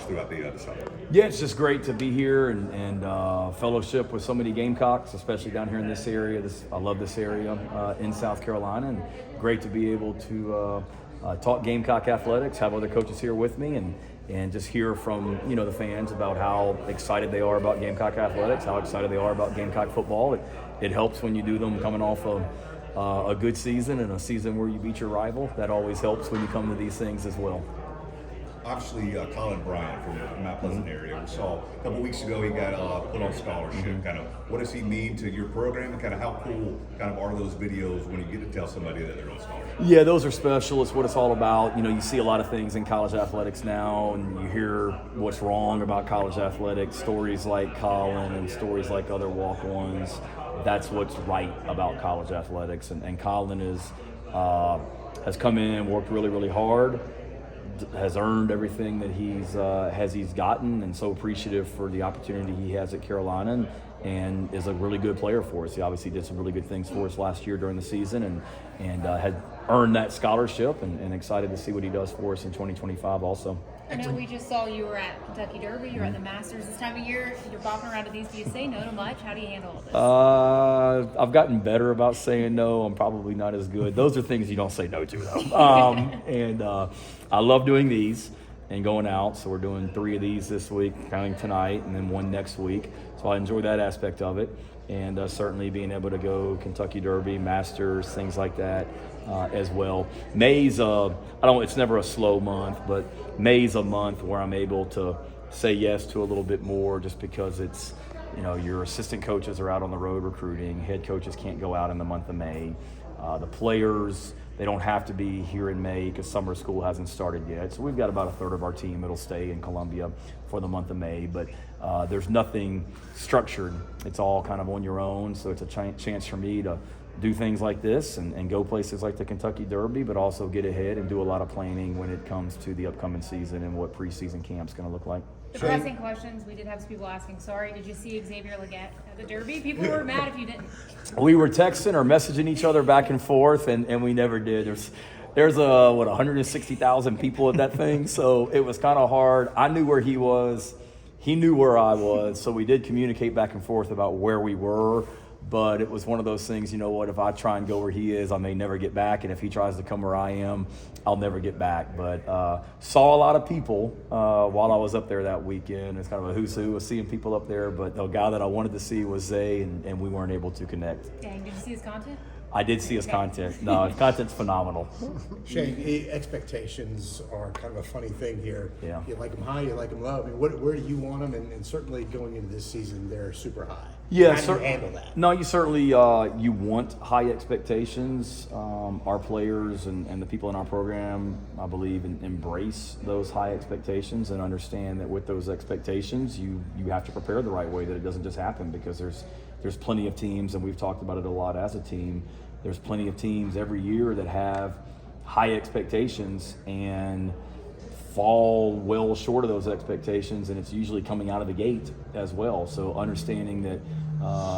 throughout the summer? Yeah, it's just great to be here and fellowship with so many Gamecocks, especially down here in this area. I love this area in South Carolina, and great to be able to talk Gamecock athletics, have other coaches here with me, and just hear from the fans about how excited they are about Gamecock athletics, how excited they are about Gamecock football. It helps when you do them coming off of a good season and a season where you beat your rival. That always helps when you come to these things as well. Obviously, Colin Bryant from the Mount Pleasant area, we saw a couple weeks ago he got put on scholarship. Mm-hmm. Kind of, what does he mean to your program, and kind of how cool kind of are those videos when you get to tell somebody that they're on scholarship? Yeah, those are special. It's what it's all about. You see a lot of things in college athletics now, and you hear what's wrong about college athletics, stories like Colin and stories like other walk-ons. That's what's right about college athletics. And Colin has come in, worked really, really hard, has earned everything that he's gotten, and so appreciative for the opportunity he has at Carolina, and is a really good player for us. He obviously did some really good things for us last year during the season, and had earned that scholarship, and excited to see what he does for us in 2025 also. I know we just saw you were at Kentucky Derby, you're at the Masters this time of year, you're bopping around to these. Do you say no to much? How do you handle all this? I've gotten better about saying no. I'm probably not as good. Those are things you don't say no to, though. And I love doing these and going out. So we're doing 3 of these this week, counting tonight, and then 1 next week. So I enjoy that aspect of it. And certainly being able to go Kentucky Derby, Masters, things like that as well. May's it's never a slow month, but May's a month where I'm able to say yes to a little bit more, just because it's, your assistant coaches are out on the road recruiting, head coaches can't go out in the month of May. The players, they don't have to be here in May because summer school hasn't started yet. So we've got about a third of our team that'll stay in Columbia for the month of May, but there's nothing structured. It's all kind of on your own, so it's a chance for me to do things like this and go places like the Kentucky Derby, but also get ahead and do a lot of planning when it comes to the upcoming season and what preseason camp's going to look like. The pressing questions, we did have some people asking, sorry, did you see Xavier Legette at the Derby? People were mad if you didn't. We were texting or messaging each other back and forth, and we never did. There's 160,000 people at that thing, so it was kind of hard. I knew where he was. He knew where I was, so we did communicate back and forth about where we were. But it was one of those things, if I try and go where he is, I may never get back. And if he tries to come where I am, I'll never get back. But saw a lot of people while I was up there that weekend. It's kind of a who's who of seeing people up there. But the guy that I wanted to see was Zay, and we weren't able to connect. Dang, did you see his content? I did see his content. No, his content's phenomenal. Shane, expectations are kind of a funny thing here. Yeah. You like them high, you like them low. I mean, where do you want them? And certainly going into this season, they're super high. Yeah, How do you handle that? No, you certainly you want high expectations. Our players and the people in our program, I believe, embrace those high expectations and understand that with those expectations, you have to prepare the right way, that it doesn't just happen, because there's plenty of teams, and we've talked about it a lot as a team. There's plenty of teams every year that have high expectations and fall well short of those expectations, and it's usually coming out of the gate as well. So understanding that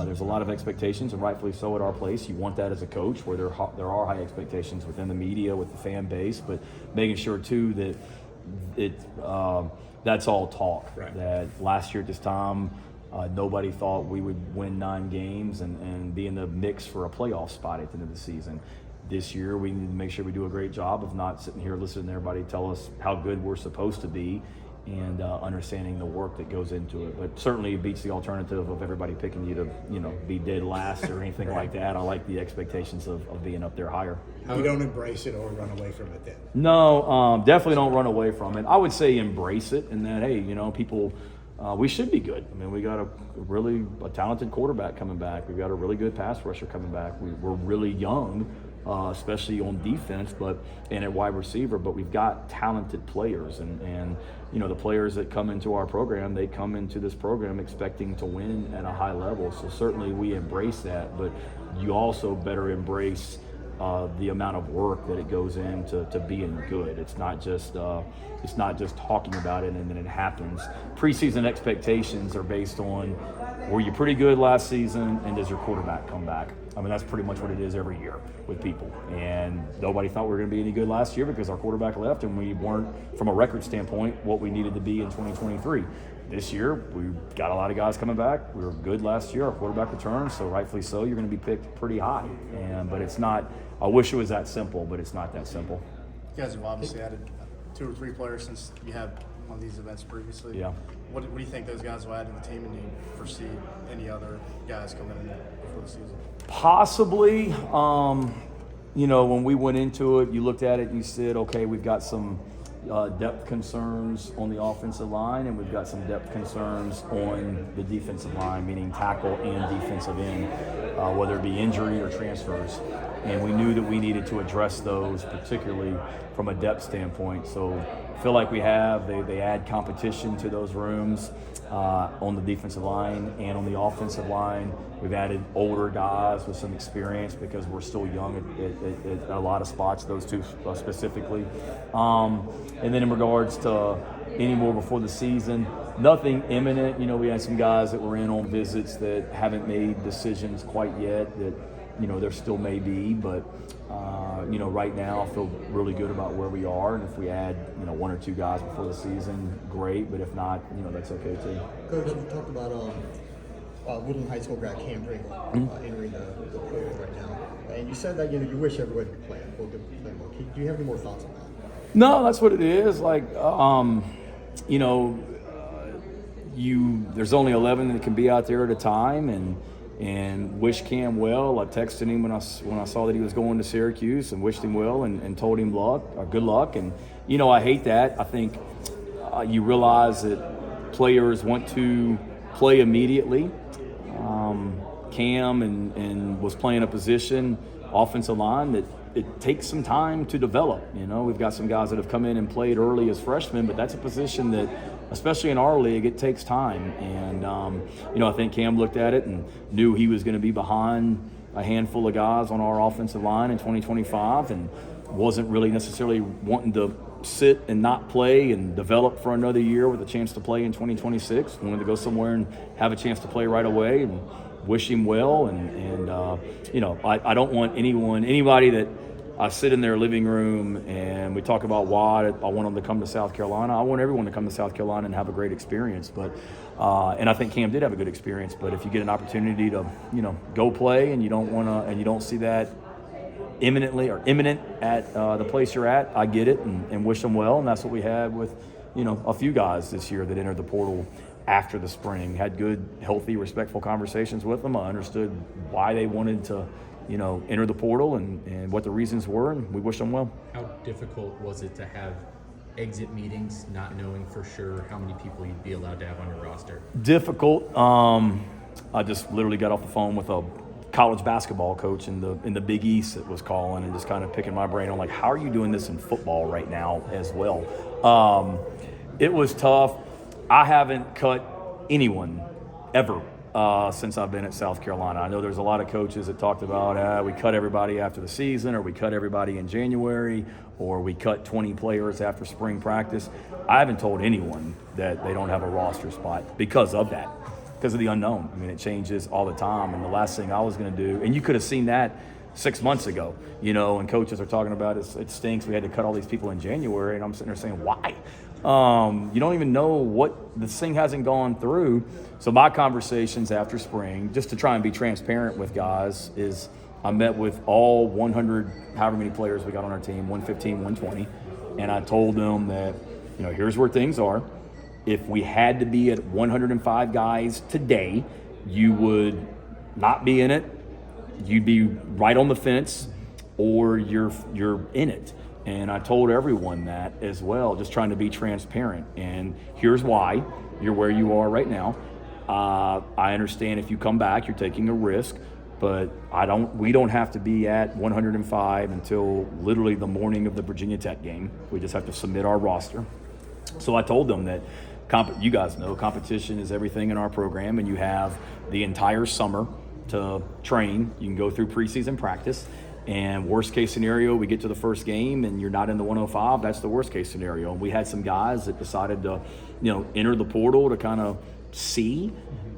there's a lot of expectations, and rightfully so, at our place. You want that as a coach, where there are high expectations within the media, with the fan base, but making sure too that that's all talk. Right. That last year at this time, nobody thought we would win 9 games and be in the mix for a playoff spot at the end of the season. This year, we need to make sure we do a great job of not sitting here listening to everybody tell us how good we're supposed to be, and understanding the work that goes into it. But certainly it beats the alternative of everybody picking you to, be dead last or anything like that. I like the expectations of being up there higher. You don't embrace it or run away from it then? No, definitely don't run away from it. I would say embrace it, and that, hey, people, we should be good. I mean, we got a talented quarterback coming back. We've got a really good pass rusher coming back. We're really young, especially on defense, and at wide receiver, but we've got talented players, and the players that come into our program, they come into this program expecting to win at a high level. So certainly we embrace that, but you also better embrace the amount of work that it goes into being good. It's not just talking about it and then it happens. Preseason expectations are based on were you pretty good last season, and does your quarterback come back? I mean, that's pretty much what it is every year with people. And nobody thought we were going to be any good last year because our quarterback left, and we weren't, from a record standpoint, what we needed to be in 2023. This year, we got a lot of guys coming back. We were good last year. Our quarterback returned, so rightfully so, you're going to be picked pretty high. But it's not – I wish it was that simple, but it's not that simple. You guys have obviously added 2 or 3 players since you had one of these events previously. Yeah. What do you think those guys will add to the team, and do you foresee any other guys coming in before the season? Possibly. When we went into it, you looked at it and you said, okay, we've got some depth concerns on the offensive line, and we've got some depth concerns on the defensive line, meaning tackle and defensive end, whether it be injury or transfers. And we knew that we needed to address those, particularly from a depth standpoint. So I feel like we have. They add competition to those rooms on the defensive line and on the offensive line. We've added older guys with some experience because we're still young at a lot of spots, those 2 specifically. And then in regards to any more before the season, nothing imminent. We had some guys that were in on visits that haven't made decisions quite yet that, there still may be, but right now I feel really good about where we are, and if we add 1 or 2 guys before the season, great, but if not, that's okay too. Coach, you talked about Woodland High School grad Cam Pringle entering the portal right now, and you said that you wish everybody could play more. Do you have any more thoughts on that? No, that's what it is. There's only 11 that can be out there at a time, and wish Cam well. I texted him when I saw that he was going to Syracuse and wished him well and told him good luck. And I hate that. I think you realize that players want to play immediately. Cam and was playing a position, offensive line, that it takes some time to develop. We've got some guys that have come in and played early as freshmen, but that's a position that, especially in our league, it takes time. And, I think Cam looked at it and knew he was going to be behind a handful of guys on our offensive line in 2025 and wasn't really necessarily wanting to sit and not play and develop for another year with a chance to play in 2026. Wanted to go somewhere and have a chance to play right away, and wish him well. I don't want anybody that I sit in their living room and we talk about why I want them to come to South Carolina. I want everyone to come to South Carolina and have a great experience. But and I think Cam did have a good experience. But if you get an opportunity to go play and you don't see that imminent at the place you're at, I get it and wish them well. And that's what we had with a few guys this year that entered the portal after the spring. Had good, healthy, respectful conversations with them. I understood why they wanted to enter the portal and what the reasons were, and we wish them well. How difficult was it to have exit meetings, not knowing for sure how many people you'd be allowed to have on your roster? Difficult. I just literally got off the phone with a college basketball coach in the Big East that was calling and just kind of picking my brain on, like, how are you doing this in football right now as well? It was tough. I haven't cut anyone ever since I've been at South Carolina. I know there's a lot of coaches that talked about we cut everybody after the season, or we cut everybody in January, or we cut 20 players after spring practice. I haven't told anyone that they don't have a roster spot because of that, because of the unknown. I mean, it changes all the time, and the last thing I was going to do, and you could have seen that 6 months ago, and coaches are talking about it stinks. We had to cut all these people in January, and I'm sitting there saying, why? You don't even know what this thing hasn't gone through. So my conversations after spring, just to try and be transparent with guys, is I met with all 100, however many players we got on our team, 115, 120, and I told them that, here's where things are. If we had to be at 105 guys today, you would not be in it. You'd be right on the fence, or you're in it. And I told everyone that as well, just trying to be transparent. And here's why you're where you are right now. I understand if you come back, you're taking a risk, but we don't have to be at 105 until literally the morning of the Virginia Tech game. We just have to submit our roster. So I told them that you guys know competition is everything in our program, and you have the entire summer to train. You can go through preseason practice. And worst case scenario, we get to the first game and you're not in the 105. That's the worst case scenario. And we had some guys that decided to, enter the portal to kind of see.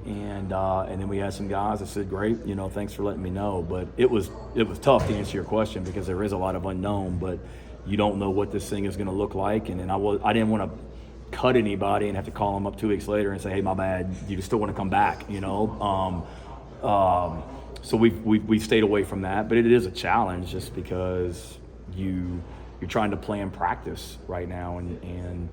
And then we had some guys that said, great, thanks for letting me know. But it was tough to answer your question because there is a lot of unknown, but you don't know what this thing is going to look like. And then I didn't want to cut anybody and have to call them up 2 weeks later and say, hey, my bad, you still want to come back, So we've stayed away from that, but it is a challenge just because you're trying to plan practice right now, and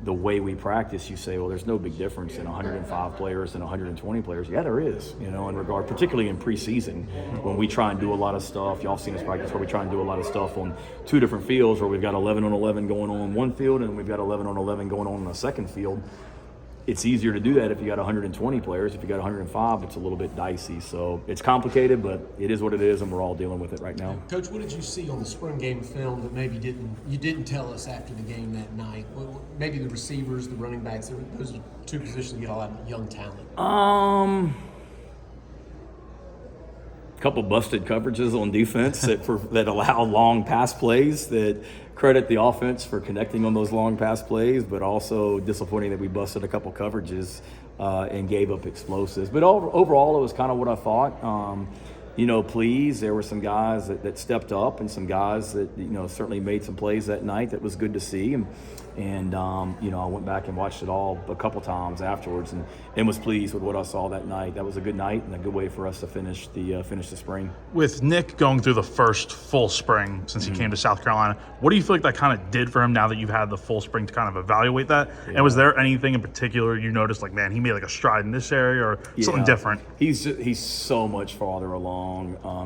the way we practice, you say, well, there's no big difference in 105 players and 120 players. Yeah, there is, in regard, particularly in preseason, when we try and do a lot of stuff. Y'all seen us practice where we try and do a lot of stuff on 2 different fields, where we've got 11 on 11 going on one field and we've got 11 on 11 going on the second field. It's easier to do that if you got 120 players. If you got 105, it's a little bit dicey. So it's complicated, but it is what it is, and we're all dealing with it right now. Coach, what did you see on the spring game film that maybe you didn't tell us after the game that night? Maybe the receivers, the running backs, those are 2 positions that get a lot of young talent. Couple busted coverages on defense that allow long pass plays, that credit the offense for connecting on those long pass plays, but also disappointing that we busted a couple coverages and gave up explosives. But overall, it was kind of what I thought. Pleased. There were some guys that stepped up, and some guys that certainly made some plays that night. That was good to see. And I went back and watched it all a couple times afterwards, and was pleased with what I saw that night. That was a good night and a good way for us to finish the spring. With Nick going through the first full spring since he came to South Carolina, what do you feel like that kind of did for him now that you've had the full spring to kind of evaluate that? Yeah. And was there anything in particular you noticed, like, man, he made like a stride in this area or something different? He's so much farther along.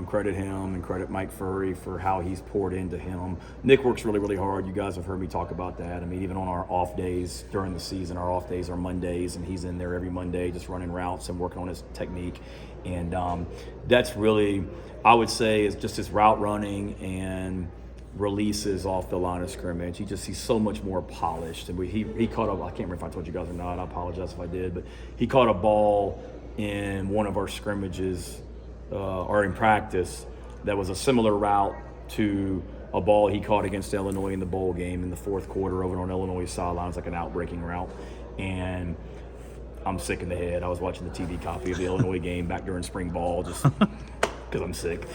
Credit him and credit Mike Furry for how he's poured into him. Nick works really, really hard. You guys have heard me talk about that. I mean, even on our off days during the season, our off days are Mondays, and he's in there every Monday just running routes and working on his technique. And that's really, I would say, is just his route running and releases off the line of scrimmage. He's so much more polished. And he caught up, I can't remember if I told you guys or not, I apologize if I did, but he caught a ball in one of our scrimmages or in practice that was a similar route to a ball he caught against Illinois in the bowl game in the fourth quarter over on Illinois sidelines, like an out-breaking route. And I'm sick in the head. I was watching the TV copy of the Illinois game back during spring ball just because I'm sick.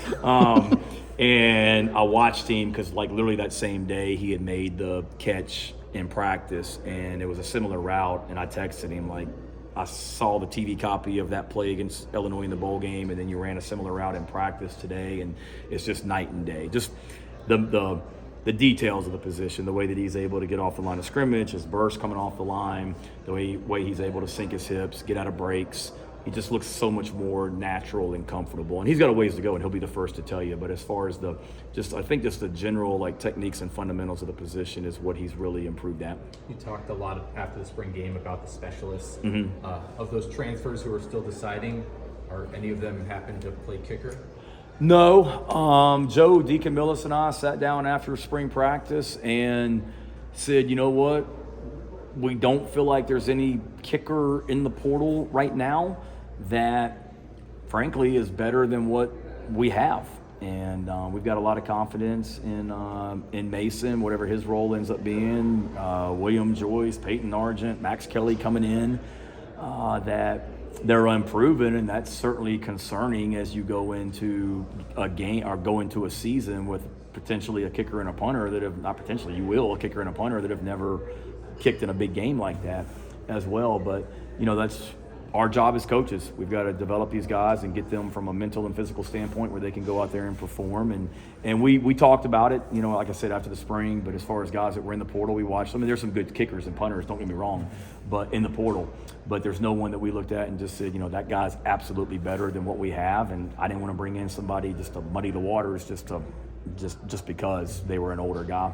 And I watched him because, like, literally that same day he had made the catch in practice, and it was a similar route. And I texted him, like, I saw the TV copy of that play against Illinois in the bowl game, and then you ran a similar route in practice today, and it's just night and day. Just the details of the position, the way that he's able to get off the line of scrimmage, his burst coming off the line, the way he's able to sink his hips, get out of breaks. He just looks so much more natural and comfortable. And he's got a ways to go, and he'll be the first to tell you. But as far as I think the general, like, techniques and fundamentals of the position is what he's really improved at. You talked a lot after the spring game about the specialists. Of those transfers who are still deciding, are any of them happen to play kicker? No. Joe Deacon Millis and I sat down after spring practice and said, you know what? We don't feel like there's any kicker in the portal right now that, frankly, is better than what we have. And we've got a lot of confidence in Mason, whatever his role ends up being, William Joyce, Peyton Argent, Max Kelly coming in, that they're unproven, and that's certainly concerning as you go into a game or go into a season with potentially a kicker and a punter that have, not potentially, you will, a kicker and a punter that have never kicked in a big game like that as well. But, that's our job as coaches. We've got to develop these guys and get them from a mental and physical standpoint where they can go out there and perform. And we talked about it, like I said, after the spring. But as far as guys that were in the portal, we watched them. I mean, there's some good kickers and punters, don't get me wrong, but in the portal. But there's no one that we looked at and just said, that guy's absolutely better than what we have. And I didn't want to bring in somebody just to muddy the waters just because they were an older guy.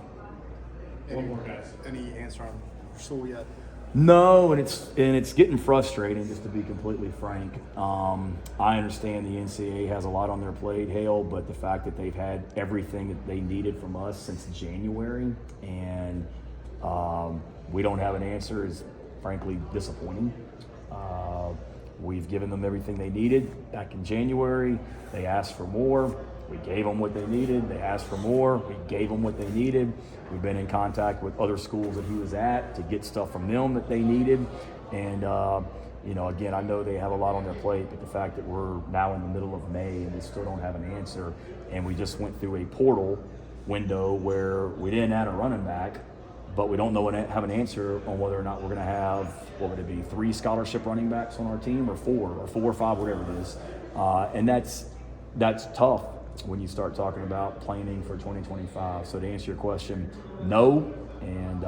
One more, guys. Any answer on Russell yet? No, and it's getting frustrating, just to be completely frank. I understand the NCAA has a lot on their plate, Hale, but the fact that they've had everything that they needed from us since January, and we don't have an answer is frankly disappointing. We've given them everything they needed back in January. They asked for more. We gave them what they needed. They asked for more. We gave them what they needed. We've been in contact with other schools that he was at to get stuff from them that they needed. And again, I know they have a lot on their plate, but the fact that we're now in the middle of May and we still don't have an answer, and we just went through a portal window where we didn't add a running back, but we don't have an answer on whether or not we're going to have, what would it be, 3 scholarship running backs on our team, or 4 or 5, whatever it is. And that's tough when you start talking about planning for 2025. So to answer your question, no, and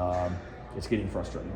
it's getting frustrating.